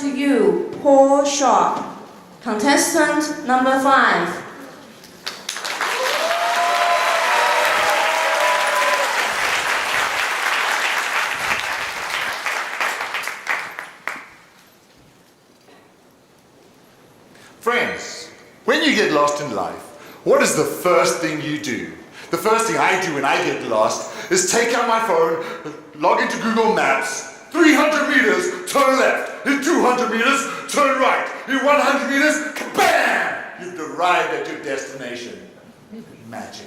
to you, Paul Sharpe, contestant number 5. Friends, when you get lost in life, what is the first thing you do? The first thing I do when I get lost is take out my phone, log into Google Maps, 300 meters, turn left. In 200 meters, turn right. In 100 meters, kabam! You've arrived at your destination. Magic.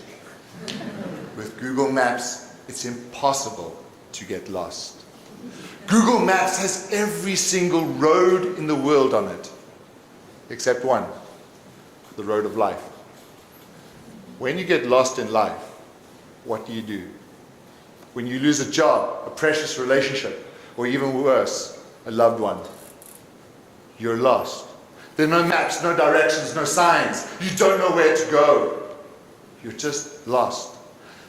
With Google Maps, it's impossible to get lost. Google Maps has every single road in the world on it. Except one, the road of life. When you get lost in life, what do? When you lose a job, a precious relationship, or even worse, a loved one, you're lost. There are no maps, no directions, no signs. You don't know where to go. You're just lost.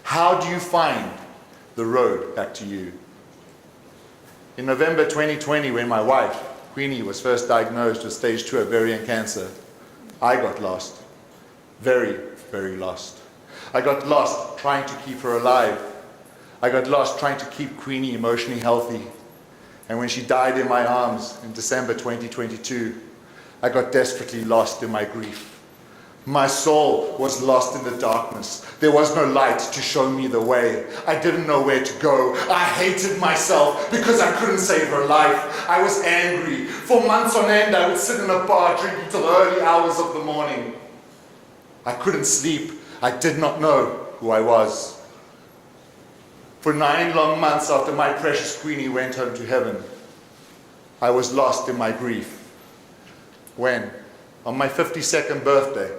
How do you find the road back to you? In November 2020, when my wife, Queenie, was first diagnosed with stage 2 ovarian cancer, I got lost. Very, very lost. I got lost trying to keep her alive. I got lost trying to keep Queenie emotionally healthy. And when she died in my arms in December 2022, I got desperately lost in my grief. My soul was lost in the darkness. There was no light to show me the way. I didn't know where to go. I hated myself because I couldn't save her life. I was angry. For months on end, I would sit in a bar drinking till the early hours of the morning. I couldn't sleep. I did not know who I was. For 9 long months after my precious Queenie went home to heaven, I was lost in my grief. When, on my 52nd birthday,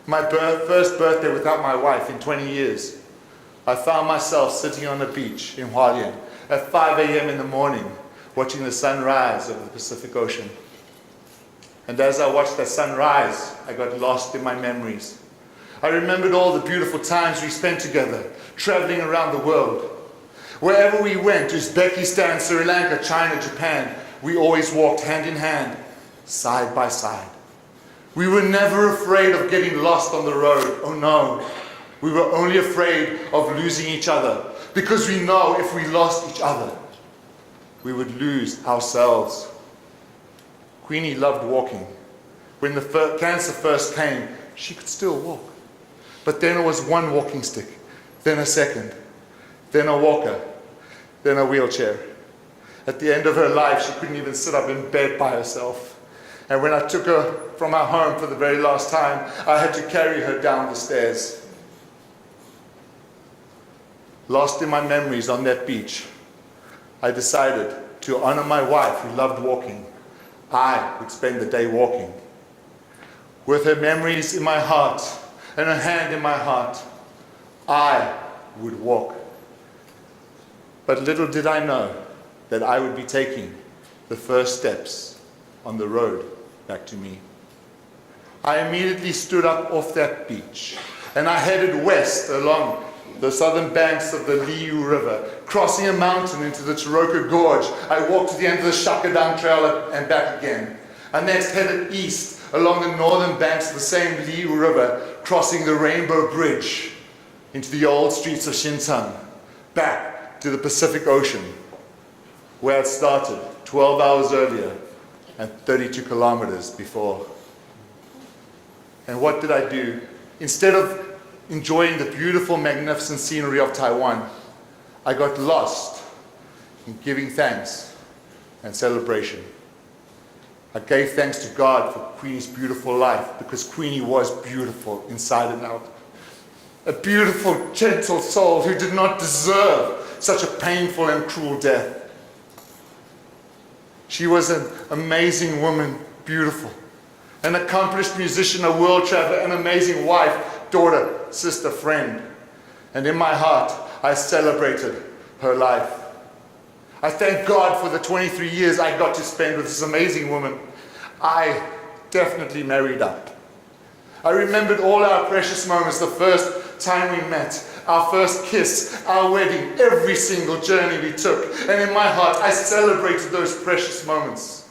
my first birthday without my wife in 20 years, I found myself sitting on the beach in Hualien at 5 a.m. in the morning, watching the sunrise over the Pacific Ocean. And as I watched that sunrise, I got lost in my memories. I remembered all the beautiful times we spent together, traveling around the world. Wherever we went, Uzbekistan, Sri Lanka, China, Japan, we always walked hand in hand, side by side. We were never afraid of getting lost on the road. Oh no. We were only afraid of losing each other, because we know if we lost each other, we would lose ourselves. Queenie loved walking. When the cancer first came, she could still walk. But then it was one walking stick, then a second, then a walker, then a wheelchair. At the end of her life, she couldn't even sit up in bed by herself. And when I took her from our home for the very last time, I had to carry her down the stairs. Lost in my memories on that beach, I decided to honor my wife who loved walking. I would spend the day walking. With her memories in my heart and her hand in my heart, I would walk. But little did I know that I would be taking the first steps on the road back to me. I immediately stood up off that beach and I headed west along the southern banks of the Liu River, crossing a mountain into the Taroko Gorge. I walked to the end of the Shakadang Trail and back again. I next headed east along the northern banks of the same Liu River, crossing the Rainbow Bridge into the old streets of Xinchang, back to the Pacific Ocean, where it started 12 hours earlier and 32 kilometers before. And what did I do? Instead of enjoying the beautiful, magnificent scenery of Taiwan, I got lost in giving thanks and celebration. I gave thanks to God for Queenie's beautiful life, because Queenie was beautiful inside and out. A beautiful, gentle soul who did not deserve such a painful and cruel death. She was an amazing woman, beautiful, an accomplished musician, a world traveler, an amazing wife, daughter, sister, friend. And in my heart, I celebrated her life. I thank God for the 23 years I got to spend with this amazing woman. I definitely married up. I remembered all our precious moments, the first time we met, our first kiss, our wedding, every single journey we took. And in my heart, I celebrated those precious moments.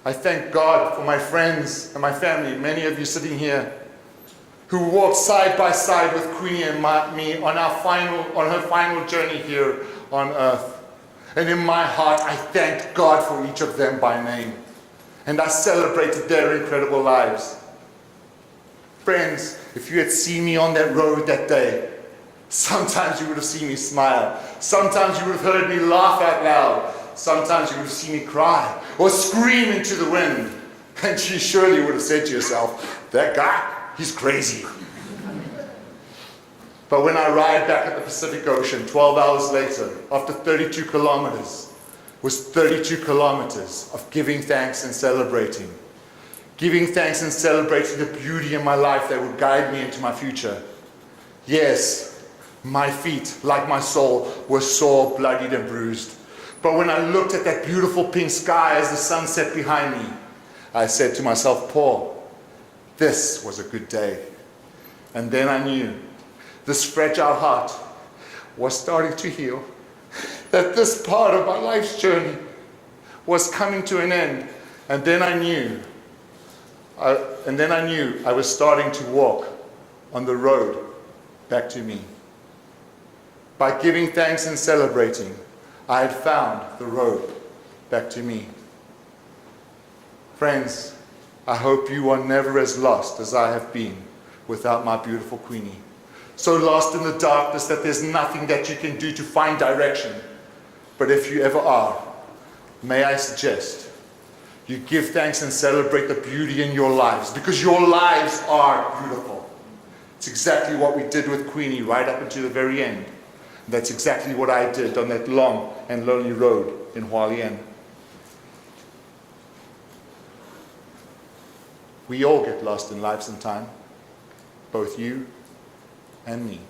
I thank God for my friends and my family, many of you sitting here, who walked side by side with Queenie and me on her final journey here on earth. And in my heart, I thanked God for each of them by name. And I celebrated their incredible lives. Friends, if you had seen me on that road that day, sometimes you would have seen me smile. Sometimes you would have heard me laugh out loud. Sometimes you would have seen me cry or scream into the wind. And you surely would have said to yourself, that guy, he's crazy. But when I arrived back at the Pacific Ocean 12 hours later, after 32 kilometers, was 32 kilometers of giving thanks and celebrating. Giving thanks and celebrating the beauty in my life that would guide me into my future. Yes, my feet, like my soul, were sore, bloodied, and bruised. But when I looked at that beautiful pink sky as the sun set behind me, I said to myself, Paul, this was a good day. And then I knew this fragile heart was starting to heal, that this part of my life's journey was coming to an end. And then I knew I was starting to walk on the road back to me. By giving thanks and celebrating, I had found the road back to me. Friends, I hope you are never as lost as I have been without my beautiful Queenie. So lost in the darkness that there's nothing that you can do to find direction. But if you ever are, may I suggest you give thanks and celebrate the beauty in your lives, because your lives are beautiful. It's exactly what we did with Queenie right up until the very end. That's exactly what I did on that long and lonely road in Hualien. We all get lost in life sometime, both you and me.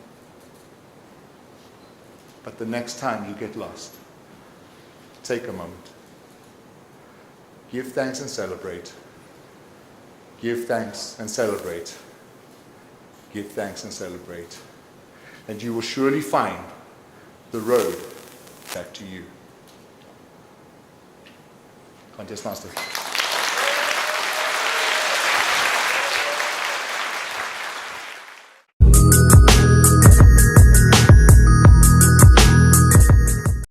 But the next time you get lost, take a moment. Give thanks and celebrate. Give thanks and celebrate. Give thanks and celebrate. And you will surely find the road back to you. Contest Master.